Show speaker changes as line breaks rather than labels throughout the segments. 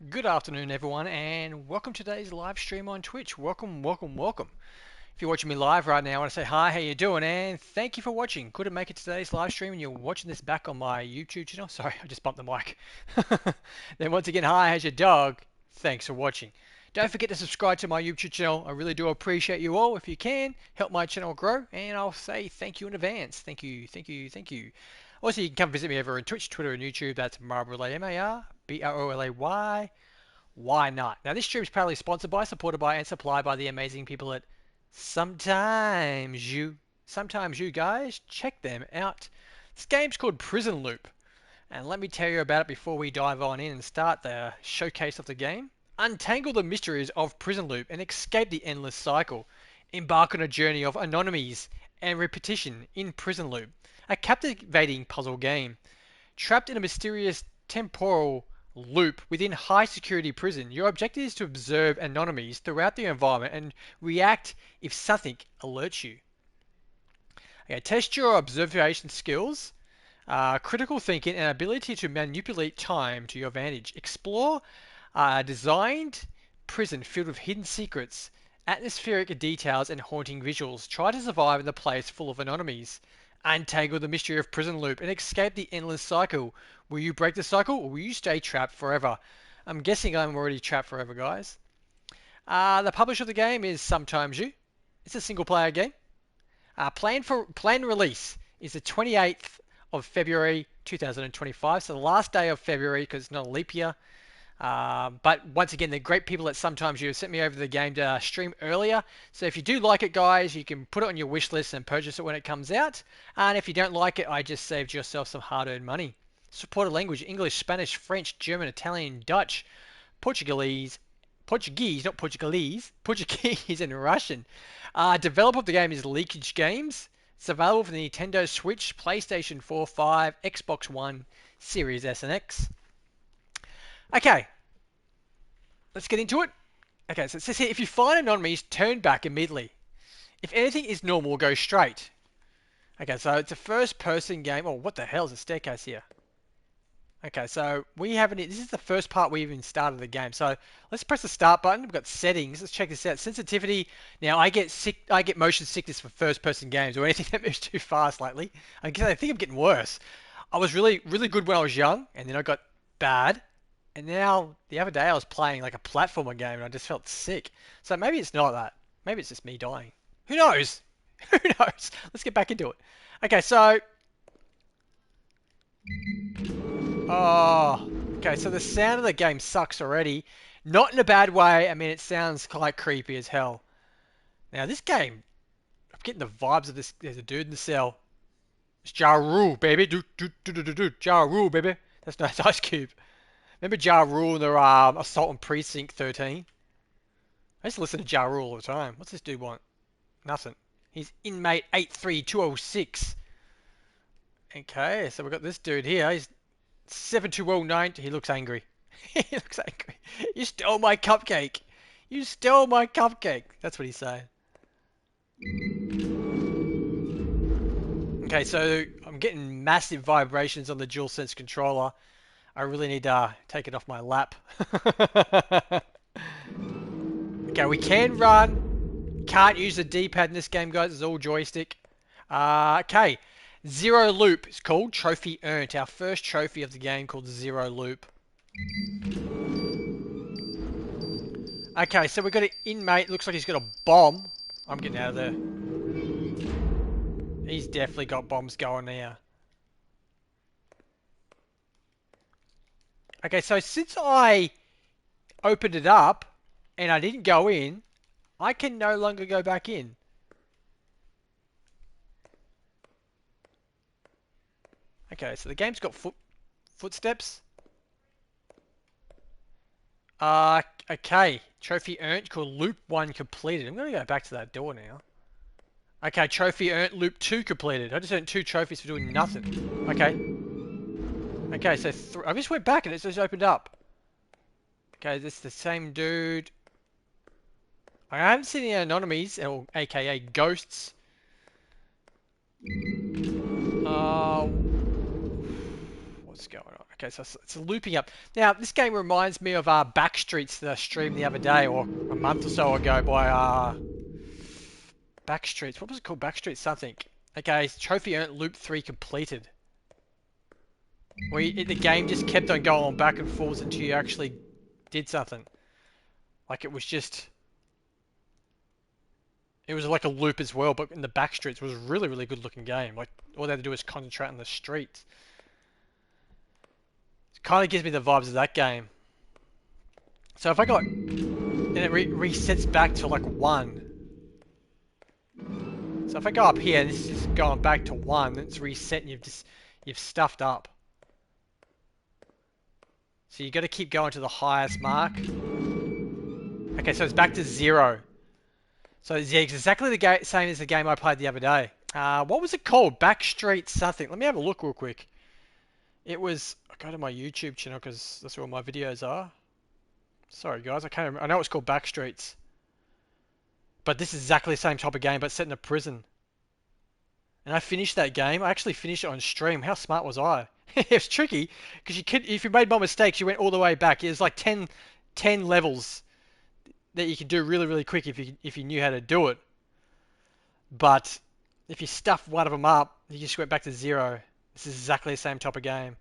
Good afternoon, everyone, and welcome to today's live stream on Twitch. Welcome, welcome, welcome. If you're watching me live right now, I want to say hi, how you doing, and thank you for watching. Couldn't make it to today's live stream, and you're watching this back on my YouTube channel. Sorry, I just bumped the mic. Then once again, hi, how's your dog? Thanks for watching. Don't forget to subscribe to my YouTube channel. I really do appreciate you all. If you can, help my channel grow, and I'll say thank you in advance. Thank you, thank you, thank you. Also, you can come visit me over on Twitch, Twitter, and YouTube. That's Marbrolay, Marbrolay. Why not? Now, this stream is proudly sponsored by, supported by, and supplied by the amazing people at Sometimes You. Sometimes You guys, check them out. This game's called Prison Loop. And let me tell you about it before we dive on in and start the showcase of the game. Untangle the mysteries of Prison Loop and escape the endless cycle. Embark on a journey of anonymies and repetition in Prison Loop, a captivating puzzle game. Trapped in a mysterious temporal loop within high security prison, your objective is to observe anomalies throughout the environment and react if something alerts you. Okay, test your observation skills, critical thinking, and ability to manipulate time to your advantage. Explore a designed prison filled with hidden secrets, atmospheric details, and haunting visuals. Try to survive in the place full of anomalies. Untangle the mystery of Prison Loop and escape the endless cycle. Will you break the cycle or will you stay trapped forever? I'm guessing I'm already trapped forever, guys. The publisher of the game is Sometimes You. It's a single player game. Planned release is the 28th of February 2025, so the last day of February because it's not a leap year. But once again, the great people at Sometimes You have sent me over the game to stream earlier. So if you do like it, guys, you can put it on your wish list and purchase it when it comes out. And if you don't like it, I just saved yourself some hard-earned money. Supported language: English, Spanish, French, German, Italian, Dutch, Portuguese, not Portuguese, Portuguese and Russian. Developer of the game is Leakage Games. It's available for the Nintendo Switch, PlayStation 4, 5, Xbox One, Series S and X. Okay, let's get into it. Okay, so it says here, if you find anomalies, turn back immediately. If anything is normal, go straight. Okay, so it's a first-person game. Oh, what the hell is a staircase here? Okay, so we haven't. This is the first part we even started the game. So let's press the start button. We've got settings. Let's check this out. Sensitivity. Now I get sick. I get motion sickness for first-person games or anything that moves too fast lately. I think I'm getting worse. I was really, really good when I was young, and then I got bad. And now, the other day I was playing like a platformer game and I just felt sick. So maybe it's not that. Maybe it's just me dying. Who knows? Who knows? Let's get back into it. Okay, so... Oh, okay, so the sound of the game sucks already. Not in a bad way. I mean, it sounds quite creepy as hell. Now, this game... I'm getting the vibes of this. There's a dude in the cell. It's Ja Rule, baby. Ja Rule, baby. That's nice Ice Cube. Remember Ja Rule in the Assault on Precinct 13? I used to listen to Ja Rule all the time. What's this dude want? Nothing. He's inmate 83206. Okay, so we've got this dude here. He's 72009. He looks angry. He looks angry. You stole my cupcake. You stole my cupcake. That's what he's saying. Okay, so I'm getting massive vibrations on the DualSense controller. I really need to take it off my lap. Okay, we can run. Can't use the D-pad in this game, guys. It's all joystick. Okay. Zero Loop is called. Trophy earned. Our first trophy of the game called Zero Loop. Okay, so we've got an inmate. Looks like he's got a bomb. I'm getting out of there. He's definitely got bombs going now. Okay, so since I opened it up and I didn't go in, I can no longer go back in. Okay, so the game's got footsteps. Okay, trophy earned called Loop 1 completed. I'm going to go back to that door now. Okay, trophy earned Loop 2 completed. I just earned 2 trophies for doing nothing. Okay. Okay, so I just went back and it just opened up. Okay, this is the same dude. I haven't seen any anomalies, or aka ghosts. What's What's going on? Okay, so it's looping up. Now, this game reminds me of Backstreets that I streamed the other day, or a month or so ago by Backstreets. What was it called? Backstreets something. Okay, trophy earned loop 3 completed. The game just kept on going back and forth until you actually did something. Like it was just... It was like a loop as well, but in the Backstreets it was a really, really good looking game. Like, all they had to do was concentrate on the streets. It kind of gives me the vibes of that game. So if I got... And it resets back to like 1. So if I go up here, this is going back to 1, it's reset and you've stuffed up. So you got to keep going to the highest mark. Okay, so it's back to 0. So yeah, it's exactly the same as the game I played the other day. What was it called? Backstreet something. Let me have a look real quick. It was... I go to my YouTube channel because that's where all my videos are. Sorry guys, I can't remember. I know it's called Backstreets. But this is exactly the same type of game, but set in a prison. And I finished that game. I actually finished it on stream. How smart was I? It's tricky, because if you made more mistakes, you went all the way back. There's like 10 levels that you could do really, really quick if you knew how to do it. But if you stuff one of them up, you just went back to 0. This is exactly the same type of game.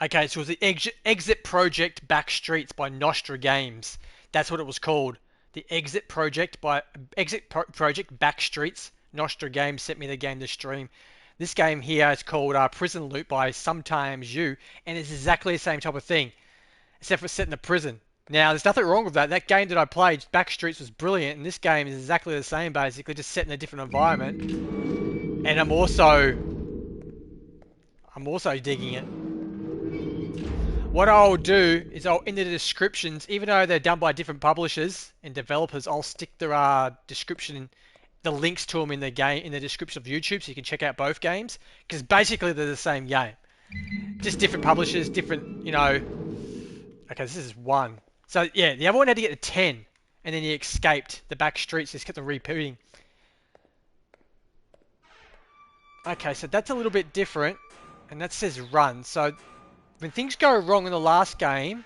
Okay, so it was the Exit Project Backstreets by Nostra Games. That's what it was called. The Exit Project Project Backstreets. Nostra Games sent me the game to stream. This game here is called Prison Loop by Sometimes You, and it's exactly the same type of thing, except for set in a prison. Now, there's nothing wrong with that. That game that I played, Backstreets, was brilliant, and this game is exactly the same, basically, just set in a different environment. And I'm also digging it. What I'll do is in the descriptions, even though they're done by different publishers and developers, I'll stick the description, the links to them in the description of YouTube, so you can check out both games, because basically they're the same game, just different publishers, different, you know. Okay, this is 1. So yeah, the other one had to get to 10, and then he escaped. The Backstreets just kept on repeating. Okay, so that's a little bit different, and that says run. So when things go wrong in the last game,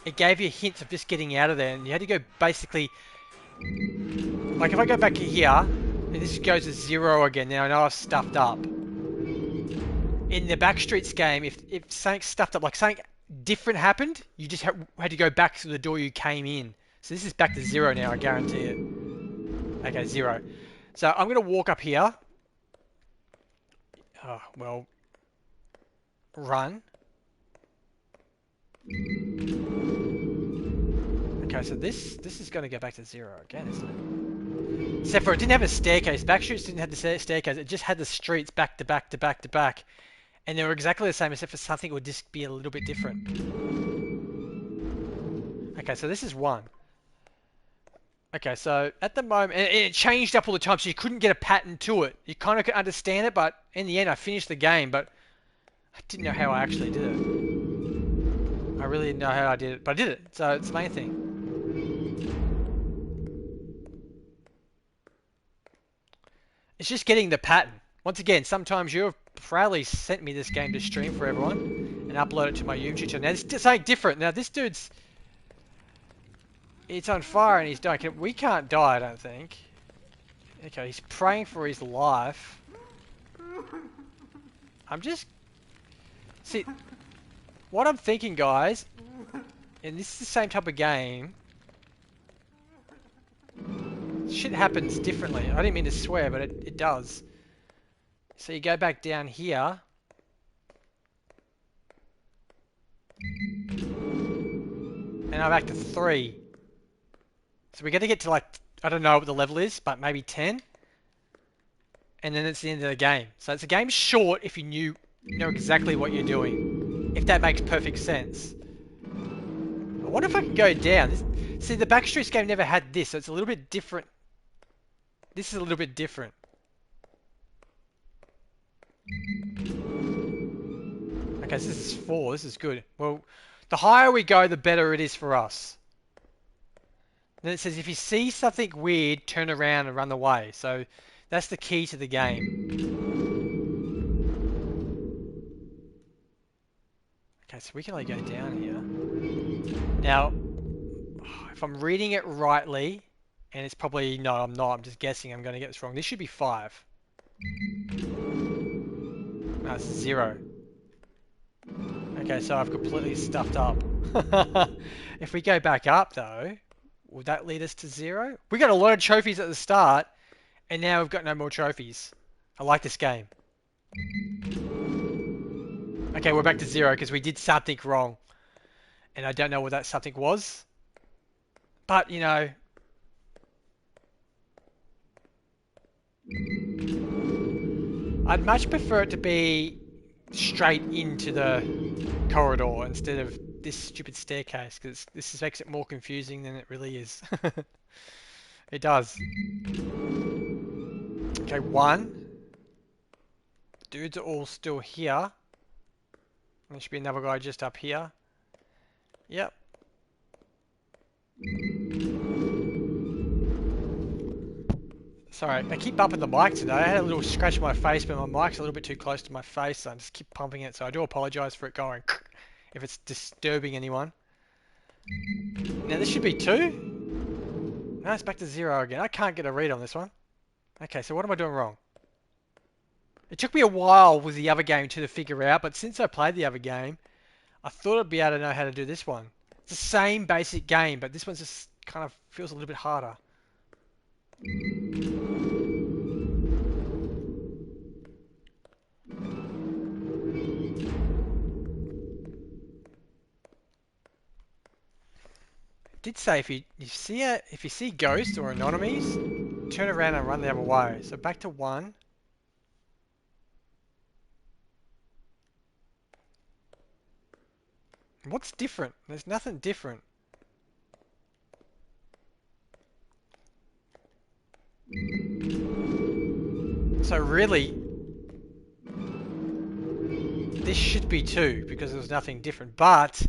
it gave you hints of just getting out of there, and you had to go basically, like if I go back here, and this goes to 0 again. Now I know I've stuffed up. In the Backstreets game, if something stuffed up, like something different happened, you just had to go back to the door you came in. So this is back to 0 now, I guarantee it. Okay, 0. So I'm going to walk up here. Oh, well, run. Okay, so this is going to go back to 0 again, isn't it? Except for it didn't have a staircase. Backstreets didn't have the staircase. It just had the streets back to back to back to back. And they were exactly the same, except for something would just be a little bit different. Okay, so this is 1. Okay, so at the moment, and it changed up all the time, so you couldn't get a pattern to it. You kind of could understand it, but in the end, I finished the game, but I didn't know how I actually did it. I really didn't know how I did it, but I did it, so it's the main thing. It's just getting the pattern. Once again, Sometimes You have proudly sent me this game to stream for everyone and upload it to my YouTube channel. Now, this is something different. Now, this dude's... It's on fire and he's dying. We can't die, I don't think. Okay, he's praying for his life. I'm just... See, what I'm thinking, guys, and this is the same type of game, shit happens differently. I didn't mean to swear, but it does. So you go back down here. And I'm back to 3. So we're going to get to like, I don't know what the level is, but maybe 10. And then it's the end of the game. So it's a game short if you know exactly what you're doing. If that makes perfect sense. I wonder if I can go down. See, the Backstreets game never had this, so it's a little bit different. This is a little bit different. Okay, so this is 4. This is good. Well, the higher we go, the better it is for us. Then it says if you see something weird, turn around and run away. So that's the key to the game. Okay, so we can only go down here. Now, if I'm reading it rightly, and it's probably, no, I'm not, I'm just guessing I'm going to get this wrong. This should be 5. No, it's 0. Okay, so I've completely stuffed up. If we go back up, though, would that lead us to 0? We got a lot of trophies at the start, and now we've got no more trophies. I like this game. Okay, we're back to 0 because we did something wrong. And I don't know what that something was. But, you know... I'd much prefer it to be straight into the corridor instead of this stupid staircase, because this makes it more confusing than it really is. It does. Okay, 1. Dudes are all still here. There should be another guy just up here. Yep. Sorry, I keep bumping the mic today. I had a little scratch on my face, but my mic's a little bit too close to my face, so I just keep pumping it. So I do apologise for it going if it's disturbing anyone. Now this should be 2. No, it's back to 0 again. I can't get a read on this one. Okay, so what am I doing wrong? It took me a while with the other game to figure out, but since I played the other game, I thought I'd be able to know how to do this one. It's the same basic game, but this one just kind of feels a little bit harder. It did say if you see ghosts or anomalies, turn around and run the other way. So back to 1. What's different? There's nothing different. So really, this should be 2 because there's nothing different. But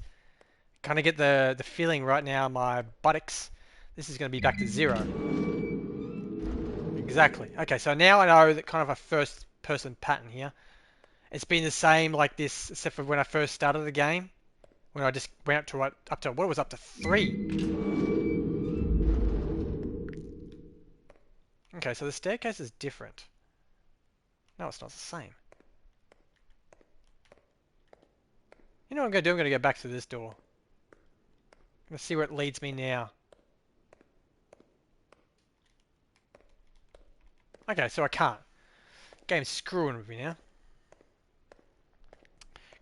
kind of get the feeling right now, my buttocks, this is going to be back to 0. Exactly. Okay, so now I know that kind of a first person pattern here. It's been the same like this, except for when I first started the game, when I just went up to what was up to 3. Okay, so the staircase is different. No, it's not the same. You know what I'm going to do? I'm going to go back to this door. Let's see where it leads me now. Okay, so I can't. Game's screwing with me now.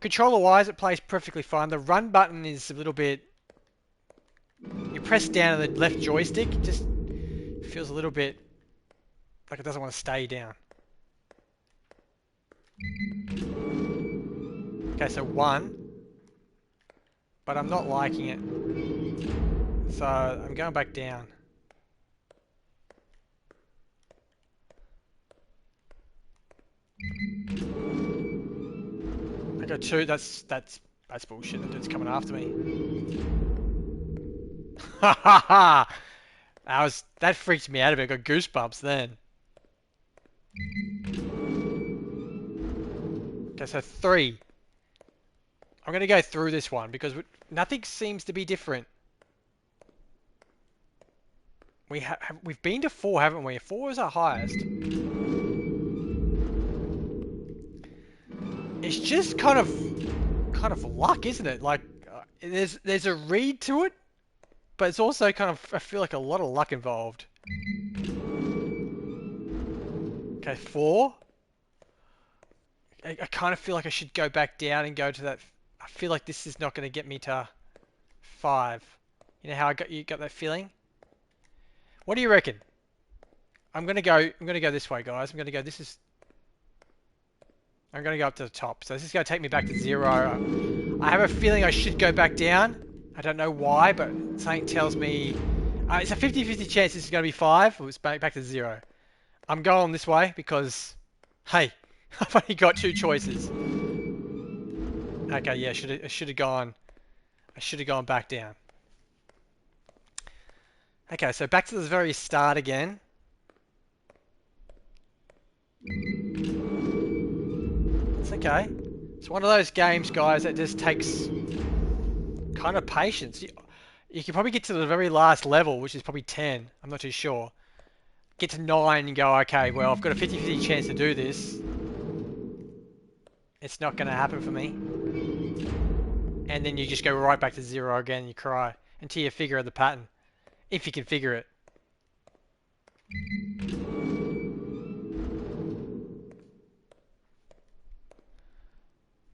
Controller-wise, it plays perfectly fine. The run button is a little bit... You press down on the left joystick, it just feels a little bit like it doesn't want to stay down. Okay, so 1. But I'm not liking it. So I'm going back down. I got 2. That's bullshit. That dude's coming after me. Ha ha ha! That freaked me out a bit. I got goosebumps then. Okay, so 3. I'm going to go through this one because nothing seems to be different. We've been to 4, haven't we? 4 is our highest. It's just kind of luck, isn't it? Like there's a read to it, but it's also kind of, I feel like a lot of luck involved. Okay, 4. I kind of feel like I should go back down and go to that. I feel like this is not going to get me to 5. You know how you got that feeling? What do you reckon? I'm gonna go this way, guys. I'm gonna go up to the top. So this is gonna take me back to 0. I have a feeling I should go back down. I don't know why, but something tells me it's a 50-50 chance this is gonna be 5. Or it's back to 0. I'm going this way because, hey, I've only got 2 choices. Okay, yeah, I should have gone back down. Okay, so back to the very start again. It's okay. It's one of those games, guys, that just takes kind of patience. You can probably get to the very last level, which is probably 10. I'm not too sure. Get to 9 and go, okay, well, I've got a 50-50 chance to do this. It's not going to happen for me. And then you just go right back to 0 again and you cry until you figure out the pattern. If you can figure it.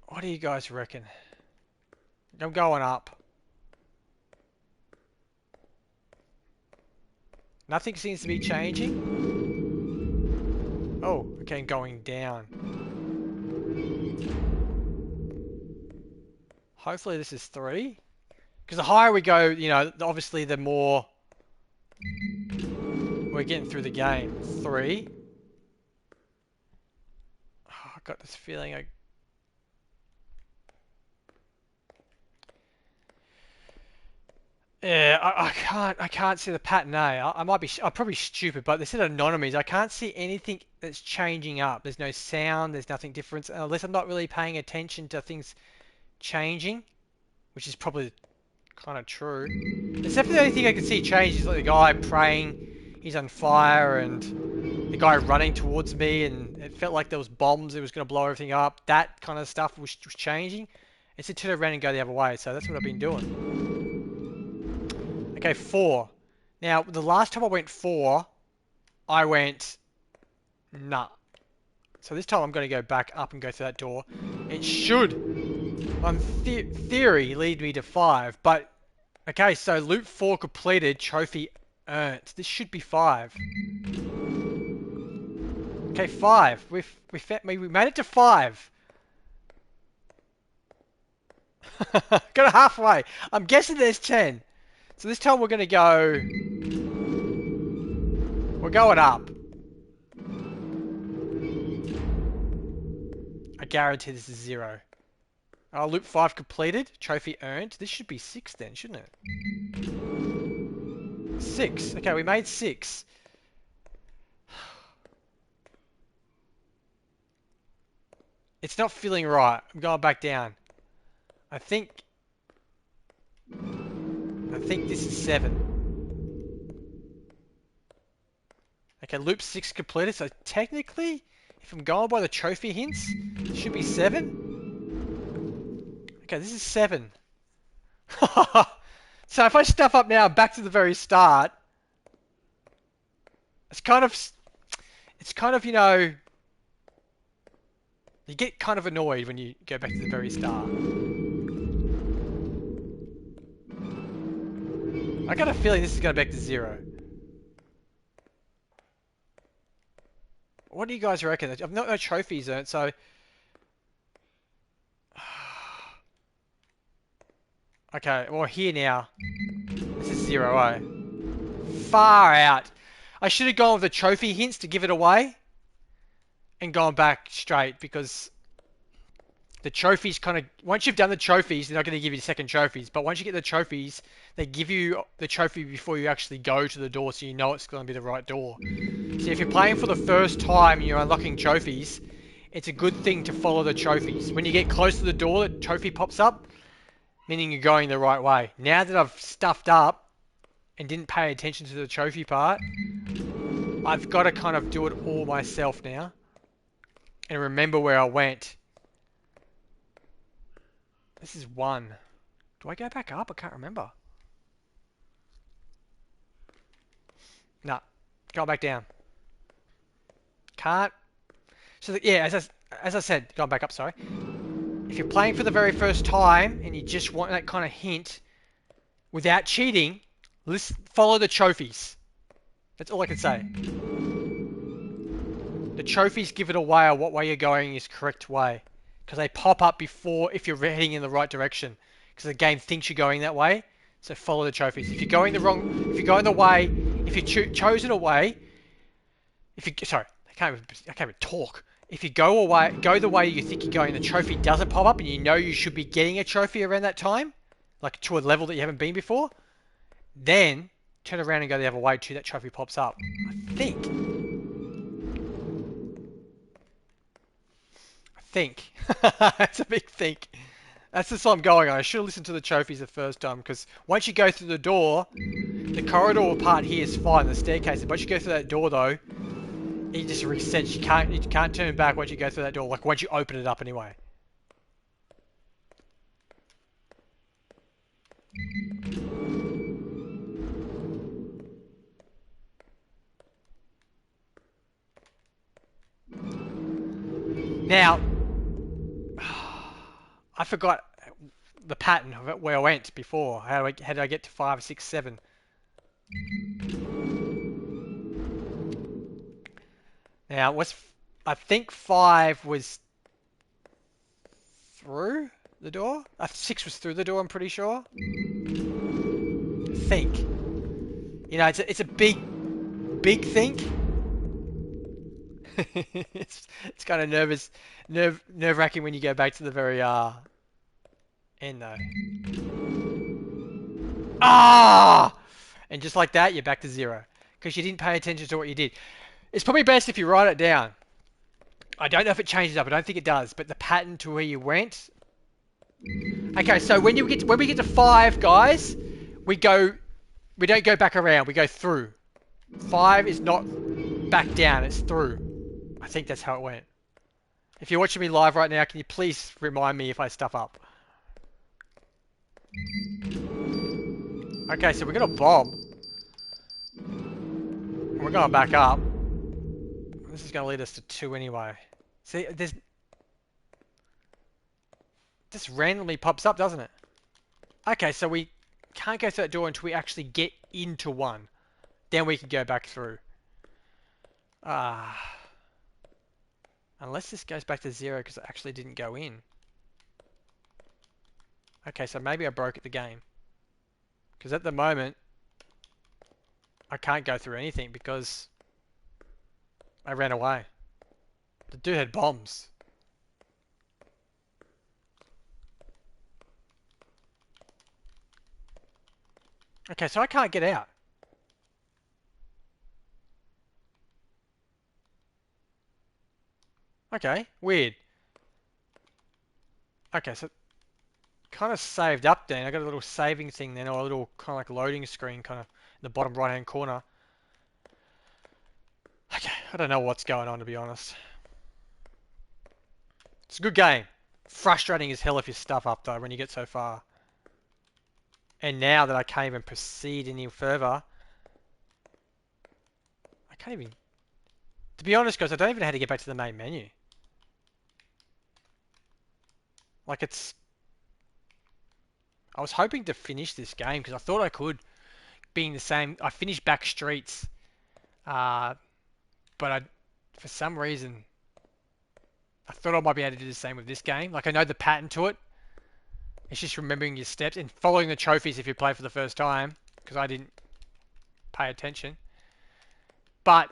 What do you guys reckon? I'm going up. Nothing seems to be changing. Oh, okay, going down. Hopefully this is 3. Because the higher we go, you know, obviously the more we're getting through the game. 3. Oh, I got this feeling Yeah, I can't see the pattern A. I'm probably stupid, but they said anonymies. I can't see anything that's changing up. There's no sound, there's nothing different, unless I'm not really paying attention to things changing, which is probably kind of true. Except for the only thing I can see change is like the guy praying, he's on fire, and the guy running towards me, and it felt like there was bombs, it was going to blow everything up. That kind of stuff was changing. It said turn around and go the other way, so that's what I've been doing. Okay, 4. Now, the last time I went 4, I went, nah. So this time I'm going to go back up and go through that door. It should, on theory, lead me to 5. But, okay, so loop 4 completed, trophy earned. This should be 5. Okay, 5. We made it to 5. Got halfway. I'm guessing there's 10. So this time we're going to go... We're going up. I guarantee this is 0. Oh, loop 5 completed. Trophy earned. This should be 6 then, shouldn't it? 6. Okay, we made 6. It's not feeling right. I'm going back down. I think this is 7. Okay, loop 6 completed. So technically, if I'm going by the trophy hints, it should be 7. Okay, this is 7. So if I stuff up now, back to the very start, it's kind of, you know, you get kind of annoyed when you go back to the very start. I got a feeling this is going back to 0. What do you guys reckon? I've not no trophies earned, so... Okay, well here now. This is 0, eh? Far out. I should have gone with the trophy hints to give it away. And gone back straight, because... The trophies kind of... Once you've done the trophies, they're not going to give you second trophies. But once you get the trophies, they give you the trophy before you actually go to the door, so you know it's going to be the right door. So if you're playing for the first time and you're unlocking trophies, it's a good thing to follow the trophies. When you get close to the door, the trophy pops up, meaning you're going the right way. Now that I've stuffed up and didn't pay attention to the trophy part, I've got to kind of do it all myself now. And remember where I went. This is 1. Do I go back up? I can't remember. Nah. Go back down. Can't. So, yeah, as I said, going back up, sorry. If you're playing for the very first time and you just want that kind of hint, without cheating, follow the trophies. That's all I can say. The trophies give it away what way you're going is correct way. Because they pop up before if you're heading in the right direction. Because the game thinks you're going that way. So follow the trophies. If you're going the wrong, if you're going the way, if you've chosen a way, sorry, I can't even talk. If you go the way you think you're going, the trophy doesn't pop up, and you know you should be getting a trophy around that time, like to a level that you haven't been before, then turn around and go the other way too, that trophy pops up. I think. That's a big think. That's just what I'm going on. I should have listened to the trophies the first time, because once you go through the door, the corridor part here is fine, the staircase. Once you go through that door though, it just resets. You can't turn back once you go through that door, like once you open it up anyway. Now, I forgot the pattern of it, where I went before. How did I get to 5, 6, 7? Now, I think 5 was through the door? 6 was through the door, I'm pretty sure. I think. You know, it's a big think. It's kind of nerve-wracking when you go back to the very end though. Ah! And just like that, you're back to 0 because you didn't pay attention to what you did. It's probably best if you write it down. I don't know if it changes up. I don't think it does, but the pattern to where you went. Okay, so when we get to 5, guys, we don't go back around. We go through. 5 is not back down. It's through. I think that's how it went. If you're watching me live right now, can you please remind me if I stuff up? Okay, so we got a bomb. We're going back up. This is going to lead us to 2 anyway. See, this randomly pops up, doesn't it? Okay, so we can't go through that door until we actually get into 1. Then we can go back through. Unless this goes back to 0 because it actually didn't go in. Okay, so maybe I broke the game. Because at the moment, I can't go through anything because I ran away. The dude had bombs. Okay, so I can't get out. Okay, weird. Okay, so kind of saved up then. I got a little saving thing then, or a little kind of like loading screen kind of in the bottom right hand corner. Okay, I don't know what's going on to be honest. It's a good game. Frustrating as hell if you stuff up though when you get so far. And now that I can't even proceed any further, I can't even... To be honest guys, I don't even know how to get back to the main menu. Like it's... I was hoping to finish this game because I thought I could, being the same. I finished Back Streets, but for some reason, I thought I might be able to do the same with this game. Like I know the pattern to it. It's just remembering your steps and following the trophies if you play for the first time, because I didn't pay attention. But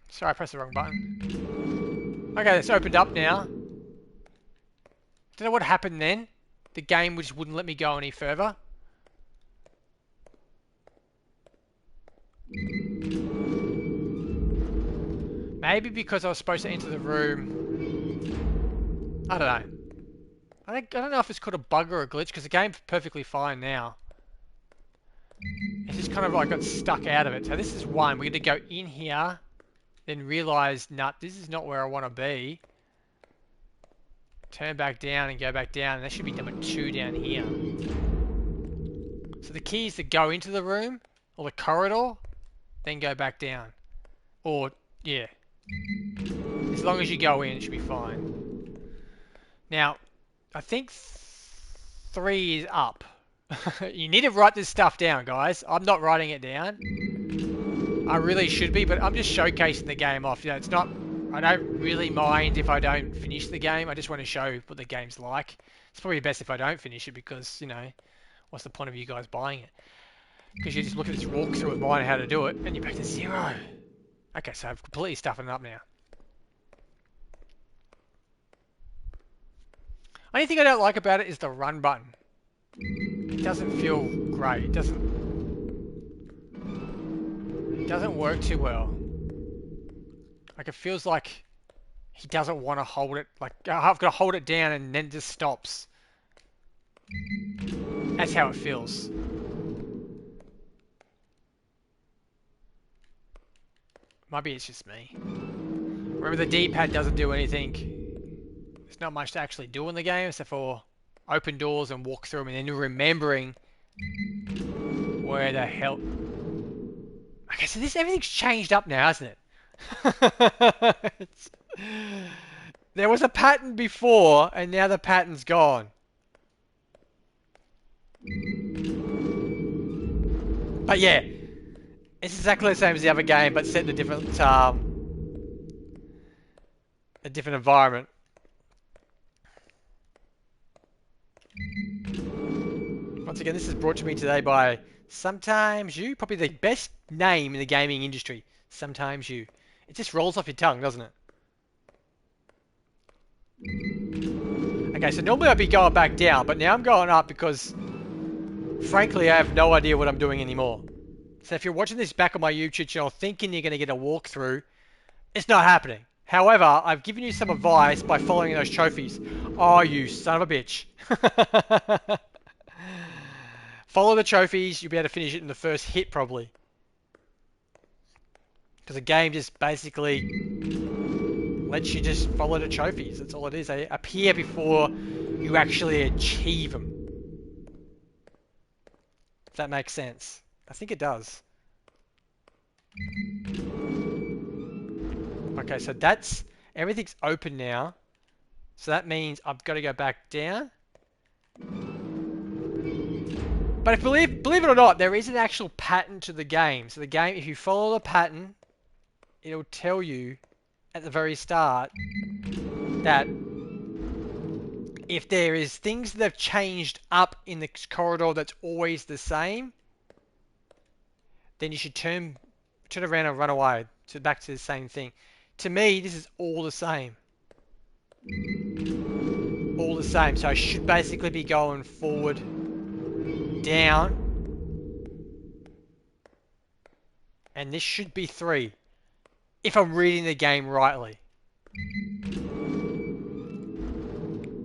sorry, I pressed the wrong button. Okay, it's opened up now. Don't know what happened then. The game just wouldn't let me go any further. Maybe because I was supposed to enter the room. I don't know. I don't know if it's called a bug or a glitch because the game's perfectly fine now. It's just kind of like got stuck out of it. So this is 1. We're going to go in here, then realise, nah, this is not where I want to be. Turn back down and go back down, and that should be number 2 down here. So the key is to go into the room, or the corridor, then go back down. Or, yeah. As long as you go in, it should be fine. Now, I think 3 is up. You need to write this stuff down, guys. I'm not writing it down. I really should be, but I'm just showcasing the game off. You know, it's not... I don't really mind if I don't finish the game. I just want to show what the game's like. It's probably best if I don't finish it because, you know, what's the point of you guys buying it? Because you just look at this walkthrough of mine how to do it, and you're back to 0. Okay, so I've completely stuffing it up now. Only thing I don't like about it is the run button. It doesn't feel great. It doesn't work too well. Like it feels like he doesn't want to hold it. Like I've got to hold it down and then it just stops. That's how it feels. Maybe it's just me. Remember the D-pad doesn't do anything. There's not much to actually do in the game except for open doors and walk through them and then remembering where the hell... Okay, so everything's changed up now, hasn't it? There was a pattern before and now the pattern's gone. But yeah, it's exactly the same as the other game, but set in a different environment. Once again, this is brought to me today by Sometimes You, probably the best name in the gaming industry. Sometimes You. It just rolls off your tongue, doesn't it? Okay, so normally I'd be going back down, but now I'm going up because, frankly, I have no idea what I'm doing anymore. So if you're watching this back on my YouTube channel thinking you're going to get a walkthrough, it's not happening. However, I've given you some advice by following those trophies. Oh, you son of a bitch. Follow the trophies, you'll be able to finish it in the first hit probably. Because the game just basically lets you just follow the trophies. That's all it is. They appear before you actually achieve them. If that makes sense. I think it does. Okay, so everything's open now. So that means I've got to go back down. But believe it or not, there is an actual pattern to the game. So the game, if you follow the pattern, it'll tell you at the very start that if there is things that have changed up in the corridor that's always the same, then you should turn around and run away back to the same thing. To me, this is all the same. All the same. So I should basically be going forward, down, and this should be 3 if I'm reading the game rightly.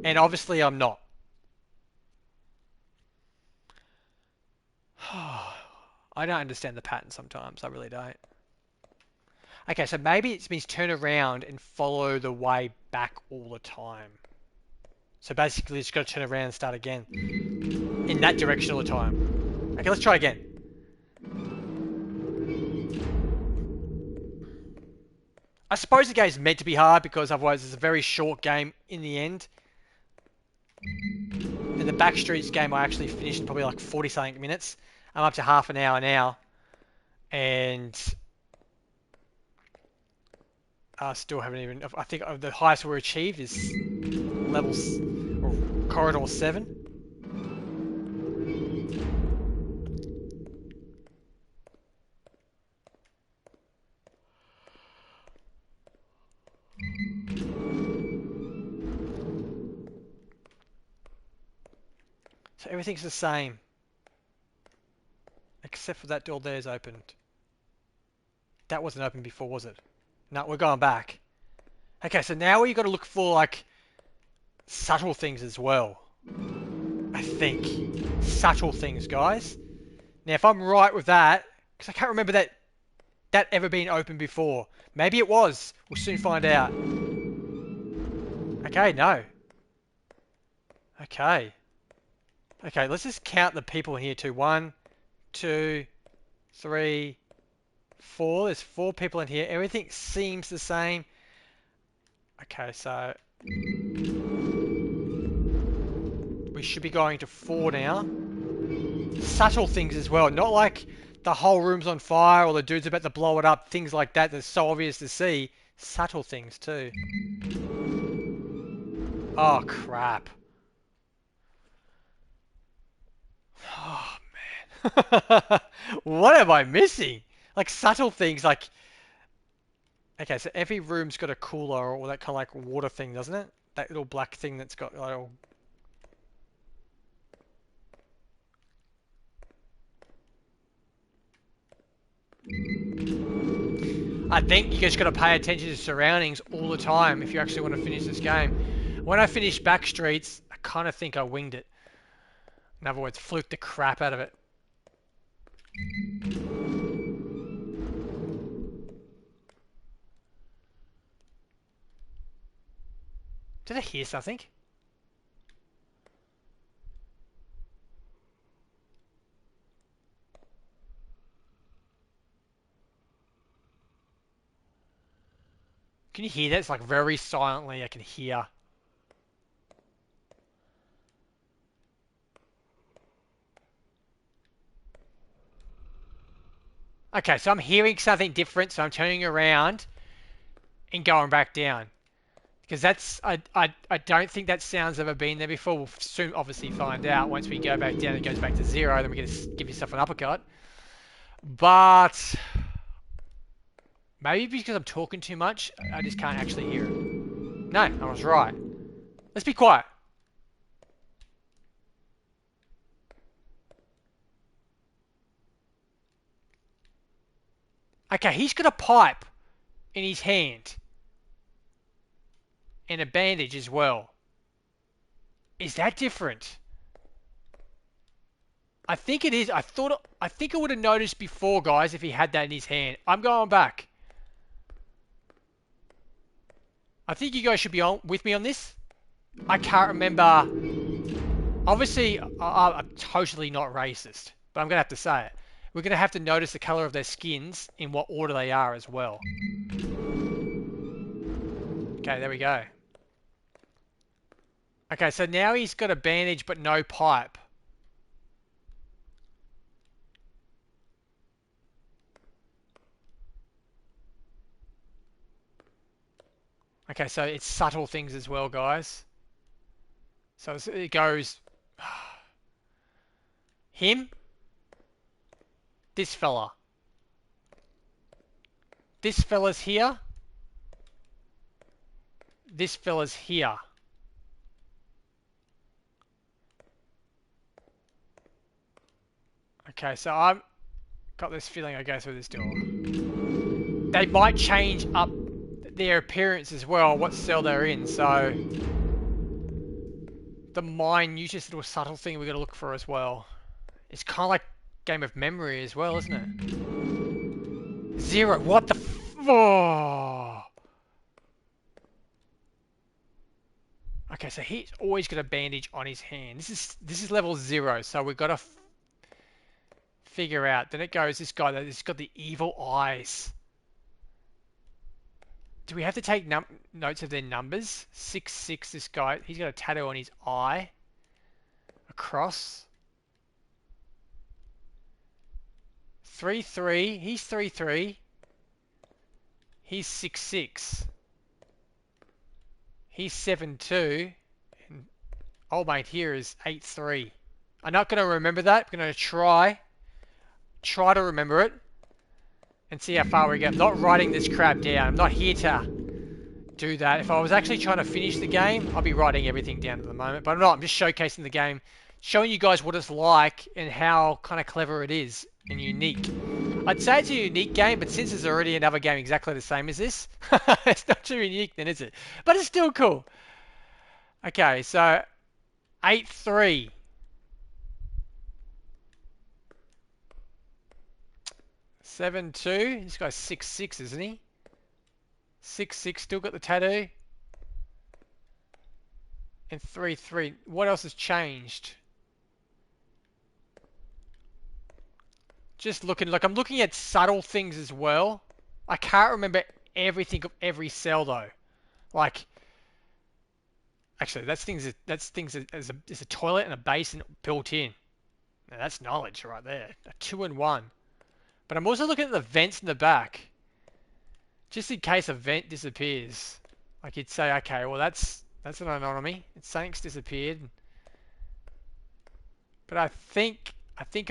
And obviously I'm not. I don't understand the pattern sometimes. I really don't. Okay, so maybe it means turn around and follow the way back all the time. So basically, it's got to turn around and start again in that direction all the time. Okay, let's try again. I suppose the game's meant to be hard because otherwise it's a very short game in the end. In the Backstreets game, I actually finished in probably like 40-something minutes. I'm up to half an hour now. And I still haven't even... I think the highest we achieved is corridor 7. So everything's the same. Except for that door there's opened. That wasn't open before, was it? No, we're going back. Okay, so now we've got to look for, like, subtle things as well. I think. Subtle things, guys. Now, if I'm right with that, because I can't remember that ever being open before. Maybe it was. We'll soon find out. Okay, no. Okay. Okay, let's just count the people in here too. 1, 2, 3, 4. There's 4 people in here. Everything seems the same. Okay, so we should be going to 4 now. Subtle things as well. Not like the whole room's on fire or the dude's about to blow it up. Things like that that's so obvious to see. Subtle things too. Oh, crap. Oh, man. What am I missing? Like subtle things like... Okay, so every room's got a cooler or that kind of like water thing, doesn't it? That little black thing that's got like... I think you just got to pay attention to surroundings all the time if you actually want to finish this game. When I finished Backstreets, I kind of think I winged it. In other words, fluked the crap out of it. Did I hear something? Can you hear that? It's like very silently I can hear. Okay, so I'm hearing something different, so I'm turning around and going back down. Because that's, I don't think that sound's ever been there before. We'll soon obviously find out. Once we go back down, it goes back to 0, then we're going to give yourself an uppercut. But maybe because I'm talking too much, I just can't actually hear it. No, I was right. Let's be quiet. Okay, he's got a pipe in his hand. And a bandage as well. Is that different? I think it is. I think I would have noticed before, guys, if he had that in his hand. I'm going back. I think you guys should be on with me on this. I can't remember. Obviously, I'm totally not racist, but I'm going to have to say it. We're going to have to notice the color of their skins in what order they are as well. Okay, there we go. Okay, so now he's got a bandage but no pipe. Okay, so it's subtle things as well, guys. So it goes... Him. This fella. This fella's here. This fella's here. Okay, so I've got this feeling I go through this door. They might change up their appearance as well, what cell they're in, so... The minutest little subtle thing we've got to look for as well. It's kind of like game of memory as well, isn't it? 0, what the oh. Okay, so he's always got a bandage on his hand. This is level 0, so we've got to figure out. Then it goes, this guy that's got the evil eyes. Do we have to take notes of their numbers? 6, this guy, he's got a tattoo on his eye. A cross. 3, he's 3. He's 6. He's 7-2. And old mate here is 8-3. I'm not going to remember that. I'm going to try to remember it. And see how far we get. I'm not writing this crap down. I'm not here to do that. If I was actually trying to finish the game, I'd be writing everything down at the moment. But I'm not. I'm just showcasing the game, showing you guys what it's like and how kind of clever it is and unique. I'd say it's a unique game, but since there's already another game exactly the same as this, it's not too unique then, is it? But it's still cool. Okay, so 8-3. 7-2. This guy's 6-6, isn't he? 6-6, still got the tattoo. And 3-3. What else has changed? Just looking, like I'm looking at subtle things as well. I can't remember everything of every cell though. Like, actually, that's things as a toilet and a basin built in. Now that's knowledge right there. A 2 and 1. But I'm also looking at the vents in the back. Just in case a vent disappears. Like you'd say, okay, well that's an anomaly. Something's disappeared. But I think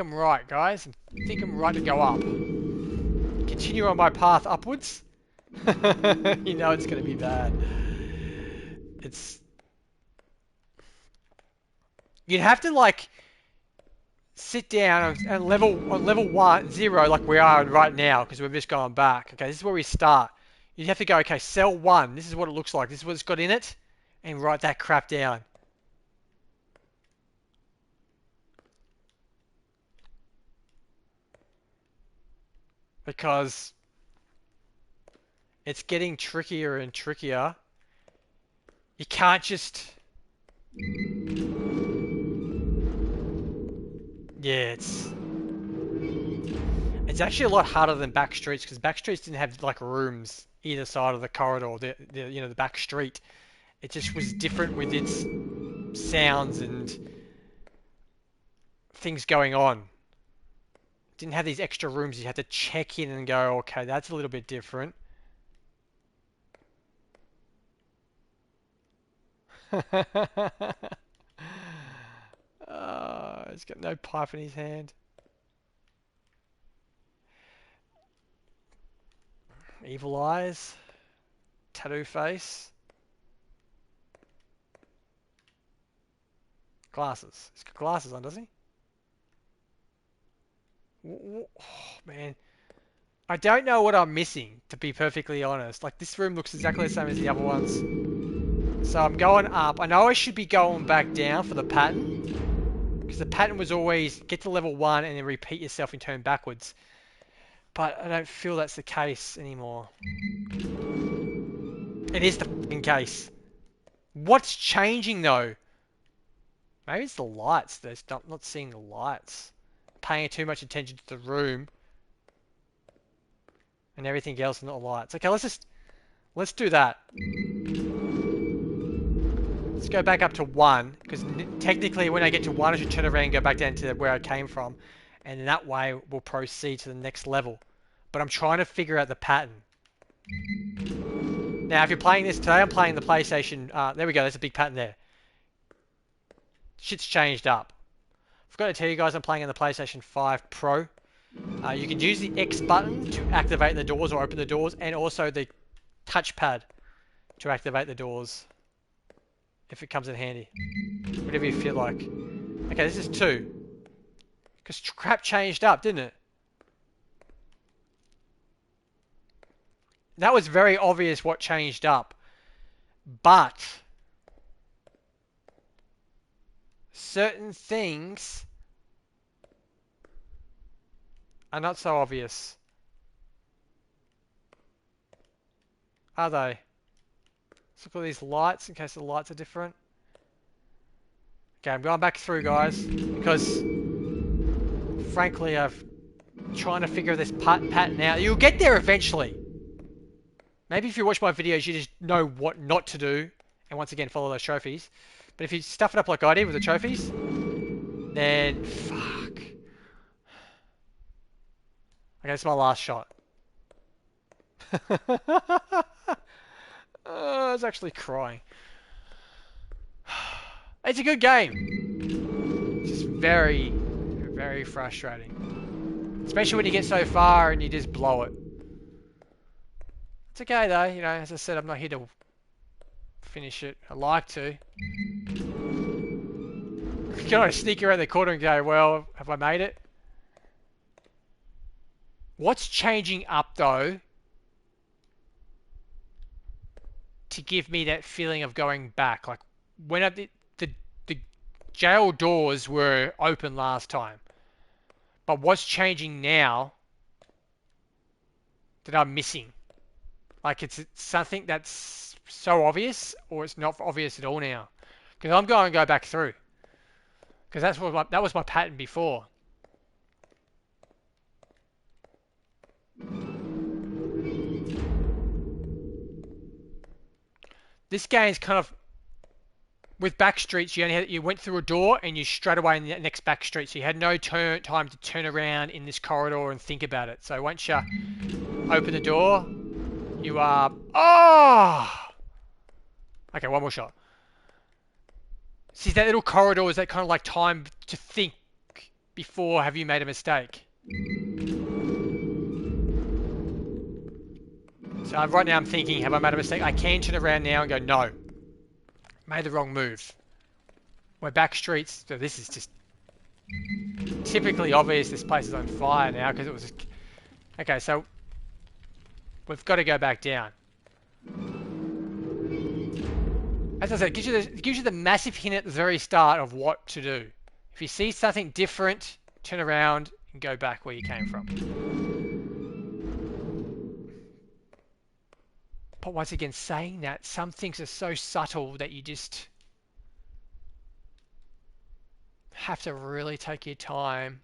I'm right, guys. I think I'm right to go up. Continue on my path upwards. You know it's going to be bad. You'd have to like sit down on level 0, like we are right now, because we've just gone back. Okay, this is where we start. You have to go, okay, cell 1, this is what it looks like. This is what it's got in it, and write that crap down. Because it's getting trickier and trickier. You can't just... Yeah, it's actually a lot harder than back streets, because back streets didn't have like rooms either side of the corridor, the back street. It just was different with its sounds and things going on. It didn't have these extra rooms you had to check in and go, okay, that's a little bit different. He's got no pipe in his hand. Evil eyes. Tattoo face. Glasses. He's got glasses on, does he? Oh, man. I don't know what I'm missing, to be perfectly honest. Like, this room looks exactly the same as the other ones. So I'm going up. I know I should be going back down for the pattern. Because the pattern was always get to level 1 and then repeat yourself and turn backwards. But I don't feel that's the case anymore. It is the fucking case. What's changing though? Maybe it's the lights. I'm not seeing the lights. Paying too much attention to the room. And everything else, not the lights. Okay, let's do that. Let's go back up to 1, because technically when I get to 1 I should turn around and go back down to where I came from, and in that way we'll proceed to the next level. But I'm trying to figure out the pattern. Now if you're playing this today, I'm playing the PlayStation, there we go, there's a big pattern there. Shit's changed up. Forgot to tell you guys I'm playing on the PlayStation 5 Pro. You can use the X button to activate the doors or open the doors, and also the touchpad to activate the doors. If it comes in handy. Whatever you feel like. Okay, this is 2. Because crap changed up, didn't it? That was very obvious what changed up. But certain things are not so obvious. Are they? Let's look at these lights in case the lights are different. Okay, I'm going back through, guys, because frankly, I'm trying to figure this pattern out. You'll get there eventually. Maybe if you watch my videos, you just know what not to do, and once again, follow those trophies. But if you stuff it up like I did with the trophies, then fuck. Okay, it's my last shot. I was actually crying. It's a good game. It's just very, very frustrating. Especially when you get so far and you just blow it. It's okay though, you know, as I said, I'm not here to finish it. I like to. Can I sneak around the corner and go, well, have I made it? What's changing up though to give me that feeling of going back? Like when the jail doors were open last time, but what's changing now that I'm missing? Like it's something that's so obvious, or it's not obvious at all now? Because I'm going to go back through, because that was my pattern before. This game's kind of, with back streets, you went through a door and you straight away in the next back street, so you had no time to turn around in this corridor and think about it. So once you open the door, you are... Oh! Okay, one more shot. See, that little corridor is that kind of like time to think before have you made a mistake. So right now I'm thinking, have I made a mistake? I can turn around now and go, no. Made the wrong move. We're back streets, so this is just typically obvious this place is on fire now because it was... Okay, so we've got to go back down. As I said, it gives you the massive hint at the very start of what to do. If you see something different, turn around and go back where you came from. But once again, saying that, some things are so subtle that you just have to really take your time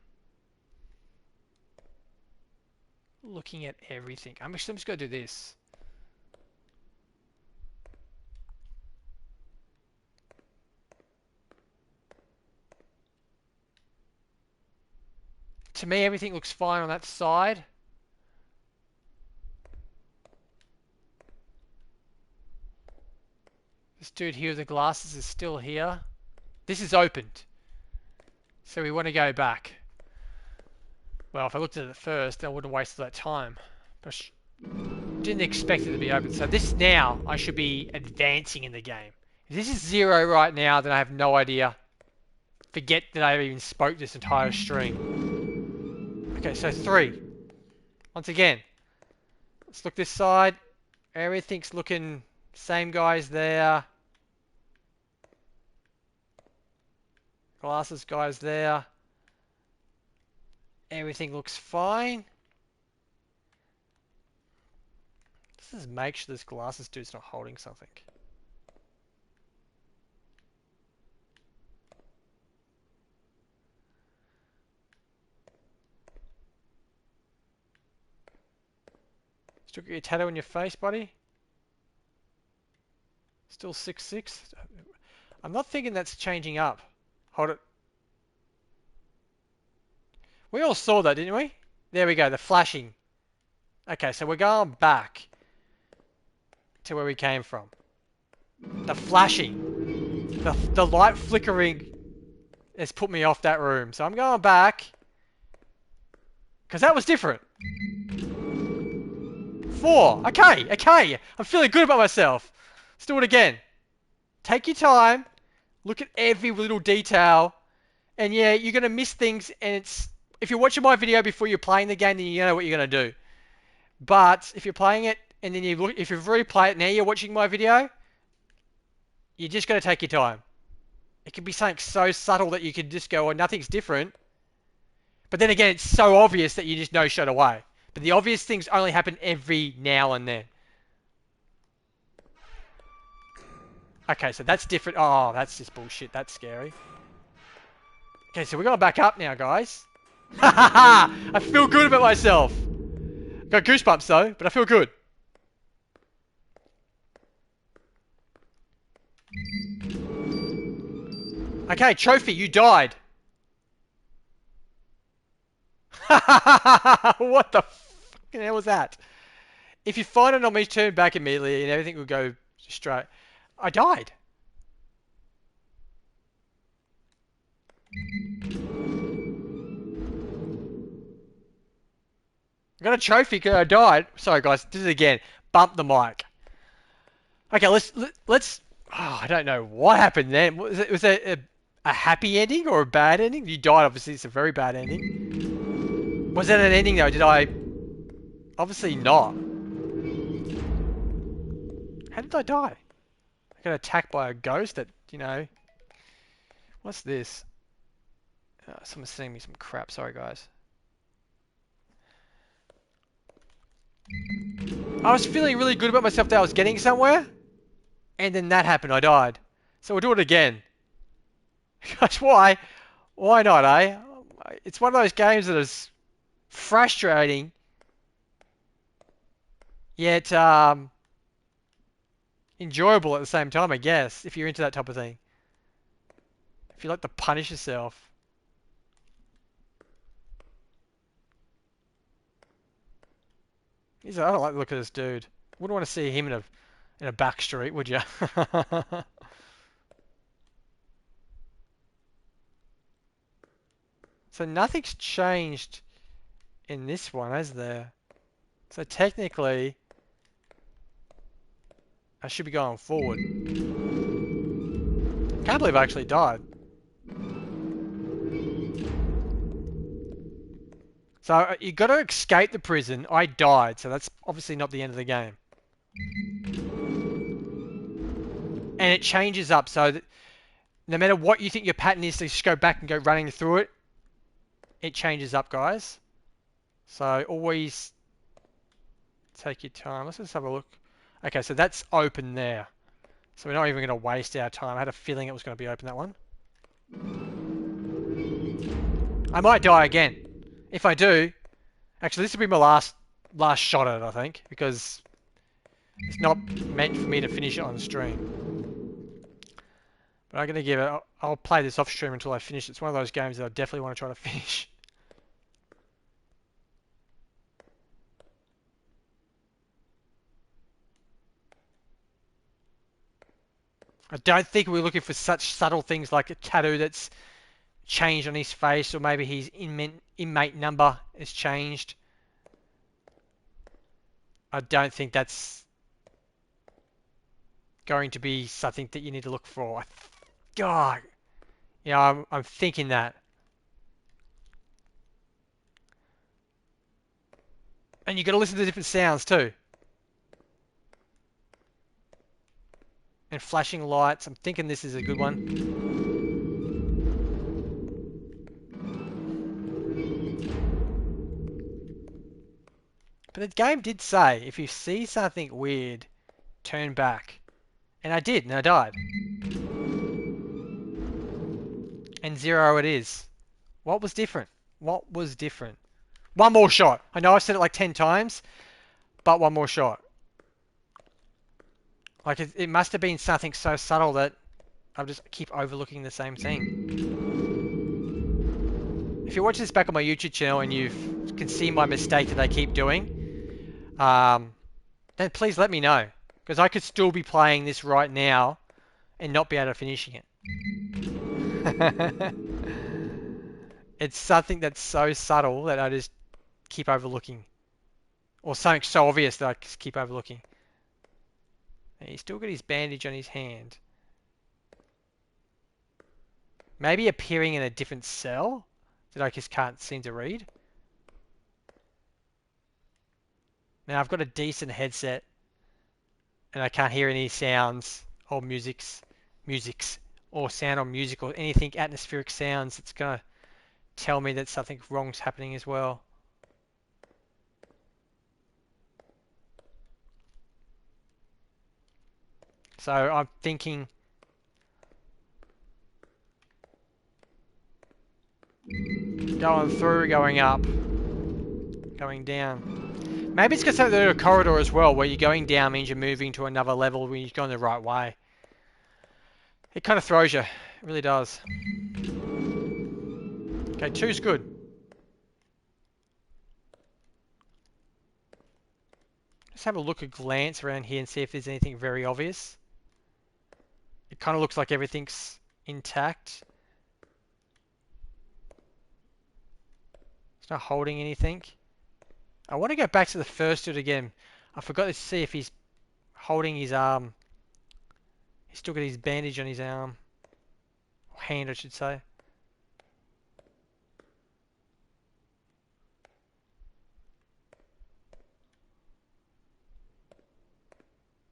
looking at everything. I'm just going to do this. To me, everything looks fine on that side. This dude here with the glasses is still here. This is opened. So we want to go back. Well, if I looked at it first, I would have wasted that time. But I didn't expect it to be open. So this now, I should be advancing in the game. If this is 0 right now, then I have no idea. Forget that I even spoke this entire stream. Okay, so 3. Once again, let's look this side. Everything's looking... Same guys there. Glasses guys there. Everything looks fine. Let's just make sure this glasses dude's not holding something. Still got your tattoo on your face, buddy? Still 6'6"? I'm not thinking that's changing up. Hold it. We all saw that, didn't we? There we go, the flashing. Okay, so we're going back to where we came from. The flashing. The light flickering has put me off that room. So I'm going back. Because that was different. 4. Okay. I'm feeling good about myself. Let's do it again. Take your time. Look at every little detail. And yeah, you're going to miss things. And it's... If you're watching my video before you're playing the game, then you know what you're going to do. But if you're playing it, and then you look, if you've already played it, now you're watching my video, you're just going to take your time. It can be something so subtle that you can just go, oh, nothing's different. But then again, it's so obvious that you just know straight away. But the obvious things only happen every now and then. Okay, so that's different. Oh, that's just bullshit. That's scary. Okay, so we're going back up now, guys. Ha ha ha! I feel good about myself. Got goosebumps though, but I feel good. Okay, trophy, you died. What the fucking hell was that? If you find it on me, turn back immediately and everything will go straight. I died. I got a trophy because I died. Sorry guys, do it again. Bump the mic. Okay, let's. Oh, I don't know what happened then. Was it a happy ending or a bad ending? You died, obviously. It's a very bad ending. Was that an ending though? Did I? Obviously not. How did I die? I got attacked by a ghost that, you know. What's this? Someone's sending me some crap. Sorry guys. I was feeling really good about myself that I was getting somewhere. And then that happened. I died. So we'll do it again. Gosh, why? Why not, eh? It's one of those games that is frustrating. Yet, enjoyable at the same time, I guess. If you're into that type of thing. If you like to punish yourself. I don't like the look of this dude. Wouldn't want to see him in a back street, would you? So nothing's changed in this one, has there? So technically, I should be going forward. Can't believe I actually died. So you got to escape the prison. I died, so that's obviously not the end of the game. And it changes up so that no matter what you think your pattern is to just go back and go running through it, it changes up, guys. So always take your time. Let's just have a look. Okay, so that's open there. So we're not even going to waste our time. I had a feeling it was going to be open, that one. I might die again. If I do, actually this will be my last shot at it, I think, because it's not meant for me to finish it on stream. But I'm going to give it, I'll play this off stream until I finish it. It's one of those games that I definitely want to try to finish. I don't think we're looking for such subtle things like a tattoo that's changed on his face, or maybe his inmate number is changed. I don't think that's going to be something that you need to look for. God, yeah, I'm thinking that. And you got to listen to different sounds too. And flashing lights. I'm thinking this is a good one. But the game did say, if you see something weird, turn back. And I did, and I died. And 0 it is. What was different? What was different? One more shot. I know I've said it like 10 times, but one more shot. Like, it must have been something so subtle that I'll just keep overlooking the same thing. If you watch this back on my YouTube channel and you can see my mistake that I keep doing, then please let me know. Because I could still be playing this right now and not be able to finishing it. It's something that's so subtle that I just keep overlooking. Or something so obvious that I just keep overlooking. And he's still got his bandage on his hand. Maybe appearing in a different cell that I just can't seem to read. Now I've got a decent headset and I can't hear any sounds or musics or sound or music or anything atmospheric sounds that's gonna tell me that something wrong's happening as well. So I'm thinking going through, going up, going down. Maybe it's because there's a corridor as well, where you're going down means you're moving to another level when you're going the right way. It kind of throws you. It really does. Okay, 2's good. Let's have a look, a glance around here and see if there's anything very obvious. It kind of looks like everything's intact. It's not holding anything. I want to go back to the first dude again. I forgot to see if he's holding his arm. He's still got his bandage on his arm. Or hand, I should say.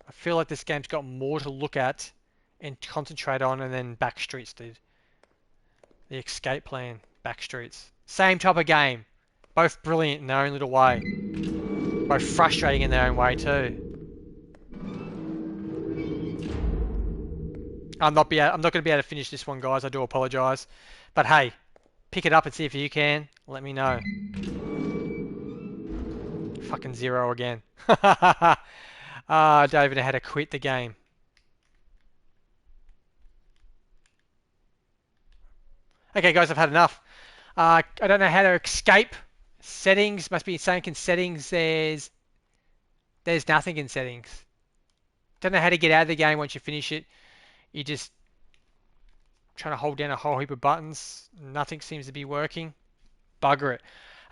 I feel like this game's got more to look at and concentrate on, and then Backstreets did. The escape plan, Backstreets. Same type of game. Both brilliant in their own little way. Both frustrating in their own way too. I'm not going to be able to finish this one, guys. I do apologise. But hey, pick it up and see if you can. Let me know. Fucking 0 again. I don't even know how to quit the game. Okay, guys, I've had enough. I don't know how to escape. Settings, must be something in settings. There's nothing in settings. Don't know how to get out of the game once you finish it. You just trying to hold down a whole heap of buttons. Nothing seems to be working. Bugger it.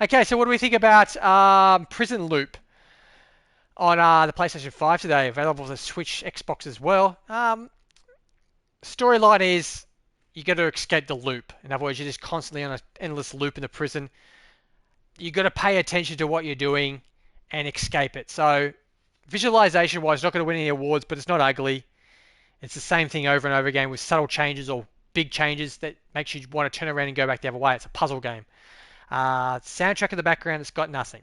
Okay, so what do we think about Prison Loop on the PlayStation 5 today? Available for the Switch, Xbox as well. Storyline is you got to escape the loop. In other words, you're just constantly on an endless loop in the prison. you got to pay attention to what you're doing and escape it. So visualization wise, not going to win any awards, but it's not ugly. It's the same thing over and over again with subtle changes or big changes that makes you want to turn around and go back the other way. It's a puzzle game. Soundtrack in the background, it's got nothing.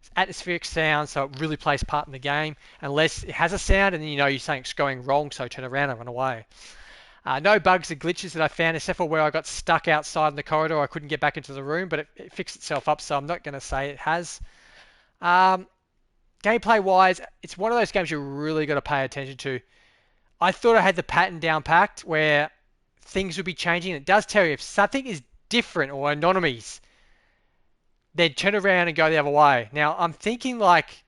It's atmospheric sound, so it really plays part in the game. Unless it has a sound and then you know you're saying it's going wrong, so turn around and run away. No bugs or glitches that I found, except for where I got stuck outside in the corridor. I couldn't get back into the room, but it fixed itself up, so I'm not going to say it has. Um, Gameplay wise, it's one of those games you really got to pay attention to. I thought I had the pattern down packed where things would be changing. It does tell you if something is different or anomalies, then turn around and go the other way. Now, I'm thinking like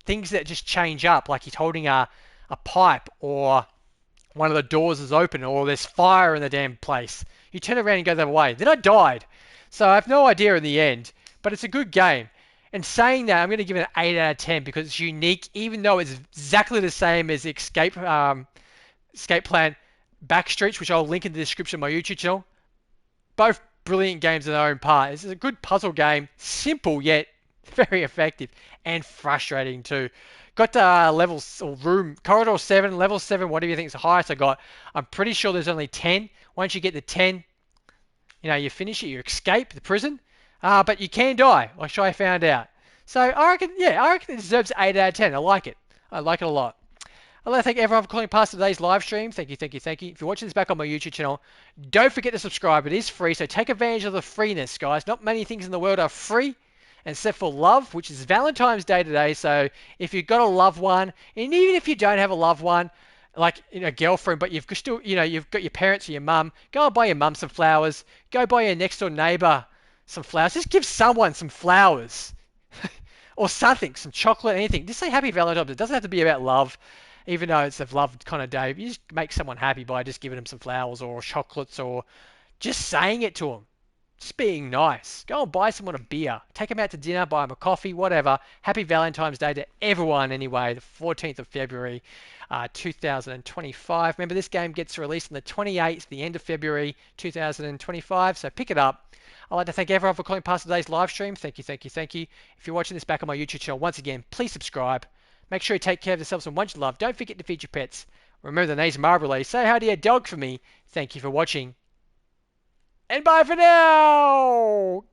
things that just change up, like he's holding a pipe or one of the doors is open or there's fire in the damn place. You turn around and go the other way. Then I died. So I have no idea in the end, but it's a good game. And saying that, I'm going to give it an 8 out of 10 because it's unique, even though it's exactly the same as Escape Plan Backstreets, which I'll link in the description of my YouTube channel. Both brilliant games in their own part. This is a good puzzle game, simple yet very effective and frustrating too. Got levels or room corridor 7, level 7, whatever you think is the highest I got. I'm pretty sure there's only 10. Once you get to 10, you finish it, you escape the prison. But you can die, like I found out. So I reckon it deserves 8 out of 10. I like it. I like it a lot. I'd like to thank everyone for calling past today's live stream. Thank you, thank you, thank you. If you're watching this back on my YouTube channel, don't forget to subscribe. It is free, so take advantage of the freeness, guys. Not many things in the world are free, except for love, which is Valentine's Day today. So if you've got a loved one, and even if you don't have a loved one, like a girlfriend, but you've still, you've got your parents or your mum, go and buy your mum some flowers. Go buy your next door neighbour some flowers. Just give someone some flowers. Or something, some chocolate, anything. Just say Happy Valentine's. It doesn't have to be about love, even though it's a love kind of day. You just make someone happy by just giving them some flowers or chocolates or just saying it to them. Just being nice. Go and buy someone a beer. Take them out to dinner, buy them a coffee, whatever. Happy Valentine's Day to everyone anyway, the 14th of February 2025. Remember, this game gets released on the 28th, the end of February 2025, so pick it up. I'd like to thank everyone for calling past today's live stream. Thank you, thank you, thank you. If you're watching this back on my YouTube channel, once again, please subscribe. Make sure you take care of yourselves and much love. Don't forget to feed your pets. Remember, the name's Marbrolay. Say hi to your dog for me. Thank you for watching. And bye for now!